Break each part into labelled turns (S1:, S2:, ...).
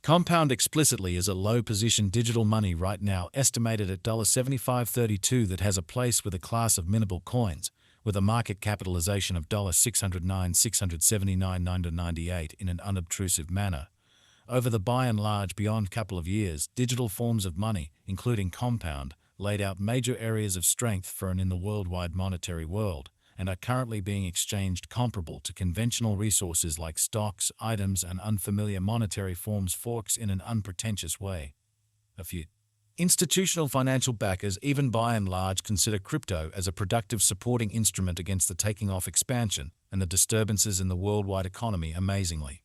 S1: Compound explicitly is a low-position digital money right now estimated at $75.32 that has a place with a class of minimal coins, with a market capitalization of $609,679,998 in an unobtrusive manner. Over the by and large beyond couple of years, digital forms of money, including compound, laid out major areas of strength for and in the worldwide monetary world, and are currently being exchanged comparable to conventional resources like stocks, items, and unfamiliar monetary forms forks in an unpretentious way. A few institutional financial backers even by and large consider crypto as a productive supporting instrument against the taking off expansion and the disturbances in the worldwide economy amazingly.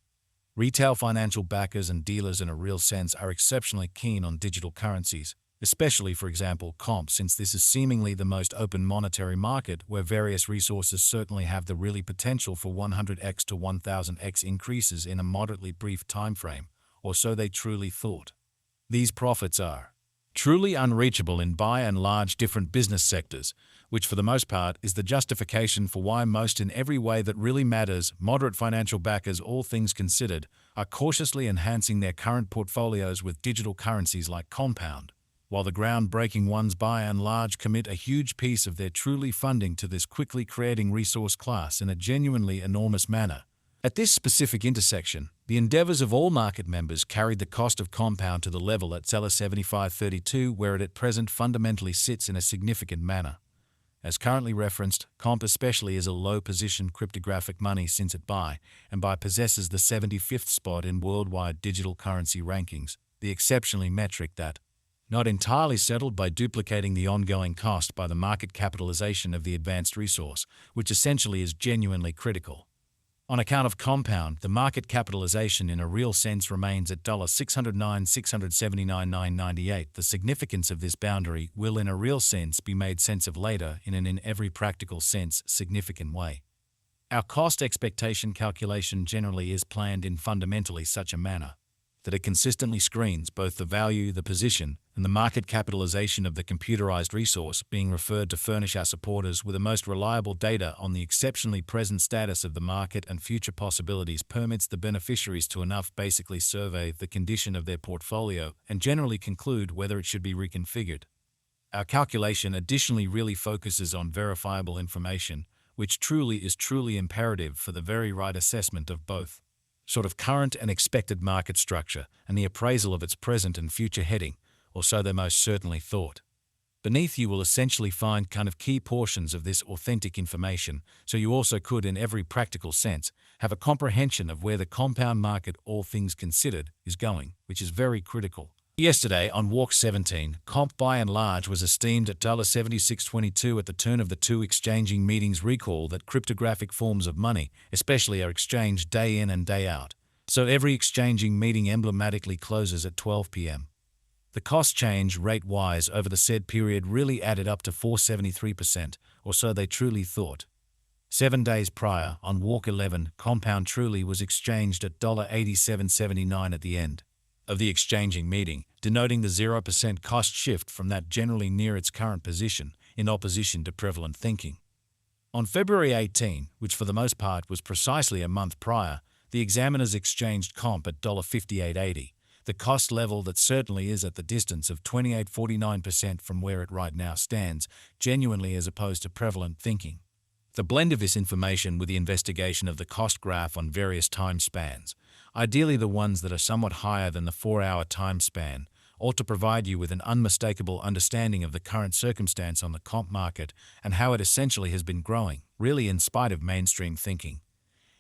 S1: Retail financial backers and dealers in a real sense are exceptionally keen on digital currencies, especially, for example, comp, since this is seemingly the most open monetary market where various resources certainly have the really potential for 100x to 1000x increases in a moderately brief time frame, or so they truly thought. These profits are truly unreachable in by and large different business sectors, which for the most part is the justification for why most in every way that really matters, moderate financial backers, all things considered, are cautiously enhancing their current portfolios with digital currencies like compound, while the groundbreaking ones by and large commit a huge piece of their truly funding to this quickly creating resource class in a genuinely enormous manner. At this specific intersection, the endeavors of all market members carried the cost of compound to the level at $75.32 where it at present fundamentally sits in a significant manner. As currently referenced, comp especially is a low-position cryptographic money since it by possesses the 75th spot in worldwide digital currency rankings, the exceptionally metric that, not entirely settled by duplicating the ongoing cost by the market capitalization of the advanced resource, which essentially is genuinely critical. On account of compound, the market capitalization in a real sense remains at $609,679,998. The significance of this boundary will in a real sense be made sense of later in an in every practical sense significant way. Our cost expectation calculation generally is planned in fundamentally such a manner that it consistently screens both the value, the position, and the market capitalization of the computerized resource being referred to furnish our supporters with the most reliable data on the exceptionally present status of the market and future possibilities permits the beneficiaries to enough basically survey the condition of their portfolio and generally conclude whether it should be reconfigured. Our calculation additionally really focuses on verifiable information, which truly is imperative for the very right assessment of both sort of current and expected market structure and the appraisal of its present and future heading, or so they most certainly thought. Beneath you will essentially find kind of key portions of this authentic information, so you also could in every practical sense have a comprehension of where the compound market, all things considered, is going, which is very critical. Yesterday, on Walk 17, comp by and large was esteemed at $76.22 at the turn of the two exchanging meetings. Recall that cryptographic forms of money, especially, are exchanged day in and day out, so every exchanging meeting emblematically closes at 12 p.m. The cost change rate-wise over the said period really added up to 473%, or so they truly thought. 7 days prior, on Walk 11, compound truly was exchanged at $87.79 at the end of the exchanging meeting, denoting the 0% cost shift from that generally near its current position, in opposition to prevalent thinking. On February 18, which for the most part was precisely a month prior, the examiners exchanged comp at $58.80, the cost level that certainly is at the distance of 28.49% from where it right now stands, genuinely as opposed to prevalent thinking. The blend of this information with the investigation of the cost graph on various time spans, ideally the ones that are somewhat higher than the 4-hour time span, ought to provide you with an unmistakable understanding of the current circumstance on the comp market and how it essentially has been growing, really in spite of mainstream thinking.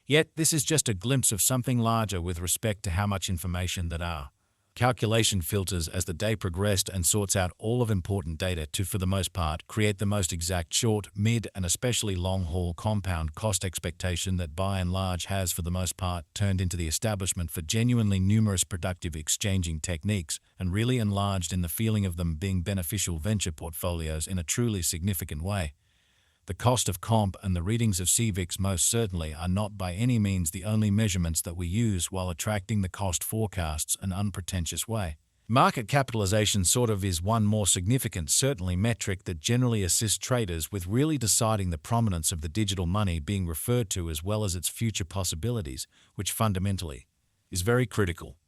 S1: Yet this is just a glimpse of something larger with respect to how much information that our calculation filters as the day progressed and sorts out all of important data to, for the most part, create the most exact short, mid, and especially long-haul compound cost expectation that by and large has, for the most part, turned into the establishment for genuinely numerous productive exchanging techniques and really enlarged in the feeling of them being beneficial venture portfolios in a truly significant way. The cost of comp and the readings of CVIX most certainly are not by any means the only measurements that we use while attracting the cost forecasts an unpretentious way. Market capitalization sort of is one more significant certainly metric that generally assists traders with really deciding the prominence of the digital money being referred to as well as its future possibilities, which fundamentally is very critical.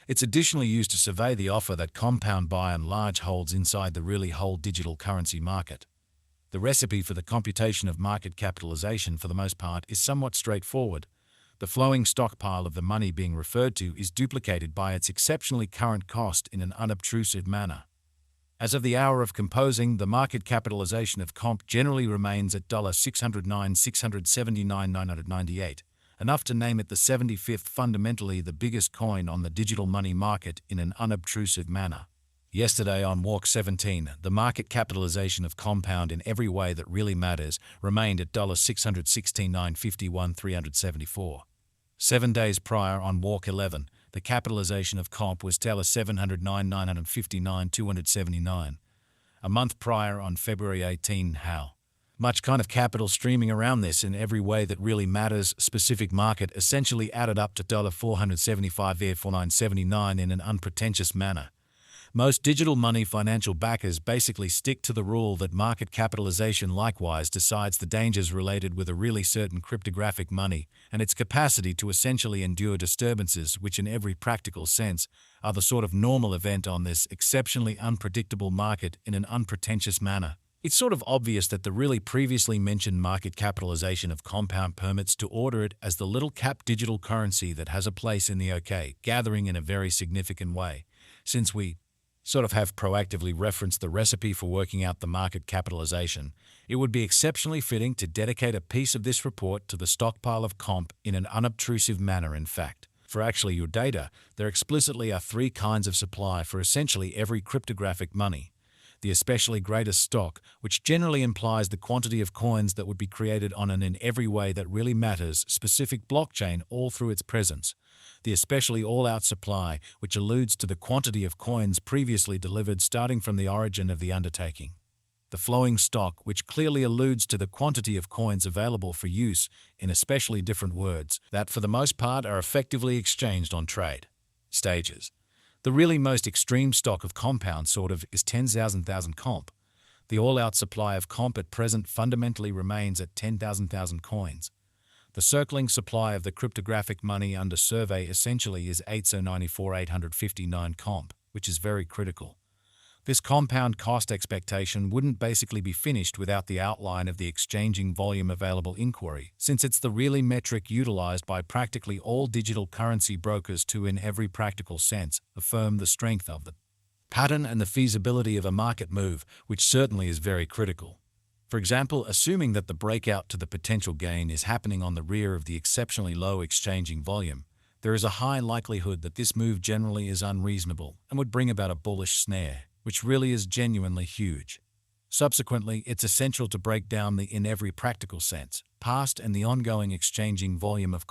S1: It's additionally used to survey the offer that compound by and large holds inside the really whole digital currency market. The recipe for the computation of market capitalization, for the most part, is somewhat straightforward. The flowing stockpile of the money being referred to is duplicated by its exceptionally current cost in an unobtrusive manner. As of the hour of composing, the market capitalization of comp generally remains at $609,679,998, enough to name it the 75th, fundamentally the biggest coin on the digital money market in an unobtrusive manner. Yesterday on Walk 17, the market capitalization of compound in every way that really matters remained at $616,951,374. 7 days prior on Walk 11, the capitalization of comp was $709,959,279. A month prior on February 18, how much kind of capital streaming around this in every way that really matters specific market essentially added up to $475,479 in an unpretentious manner. Most digital money financial backers basically stick to the rule that market capitalization likewise decides the dangers related with a really certain cryptographic money and its capacity to essentially endure disturbances which in every practical sense are the sort of normal event on this exceptionally unpredictable market in an unpretentious manner. It's sort of obvious that the really previously mentioned market capitalization of compound permits to order it as the little cap digital currency that has a place in the OK gathering in a very significant way, since we sort of have proactively referenced the recipe for working out the market capitalization. It would be exceptionally fitting to dedicate a piece of this report to the stockpile of comp in an unobtrusive manner. In fact, for actually your data, there explicitly are 3 kinds of supply for essentially every cryptographic money. The especially greatest stock, which generally implies the quantity of coins that would be created on an in every way that really matters specific blockchain all through its presence. The especially all-out supply, which alludes to the quantity of coins previously delivered starting from the origin of the undertaking. The flowing stock, which clearly alludes to the quantity of coins available for use in especially different words that for the most part are effectively exchanged on trade stages. The really most extreme stock of compound sort of is 10,000 comp. The all-out supply of comp at present fundamentally remains at 10,000 coins. The circling supply of the cryptographic money under survey essentially is 894,859 comp, which is very critical. This compound cost expectation wouldn't basically be finished without the outline of the exchanging volume available inquiry, since it's the really metric utilized by practically all digital currency brokers to, in every practical sense, affirm the strength of the pattern and the feasibility of a market move, which certainly is very critical. For example, assuming that the breakout to the potential gain is happening on the rear of the exceptionally low exchanging volume, there is a high likelihood that this move generally is unreasonable and would bring about a bullish snare, which really is genuinely huge. Subsequently, it's essential to break down the in every practical sense, past and the ongoing exchanging volume of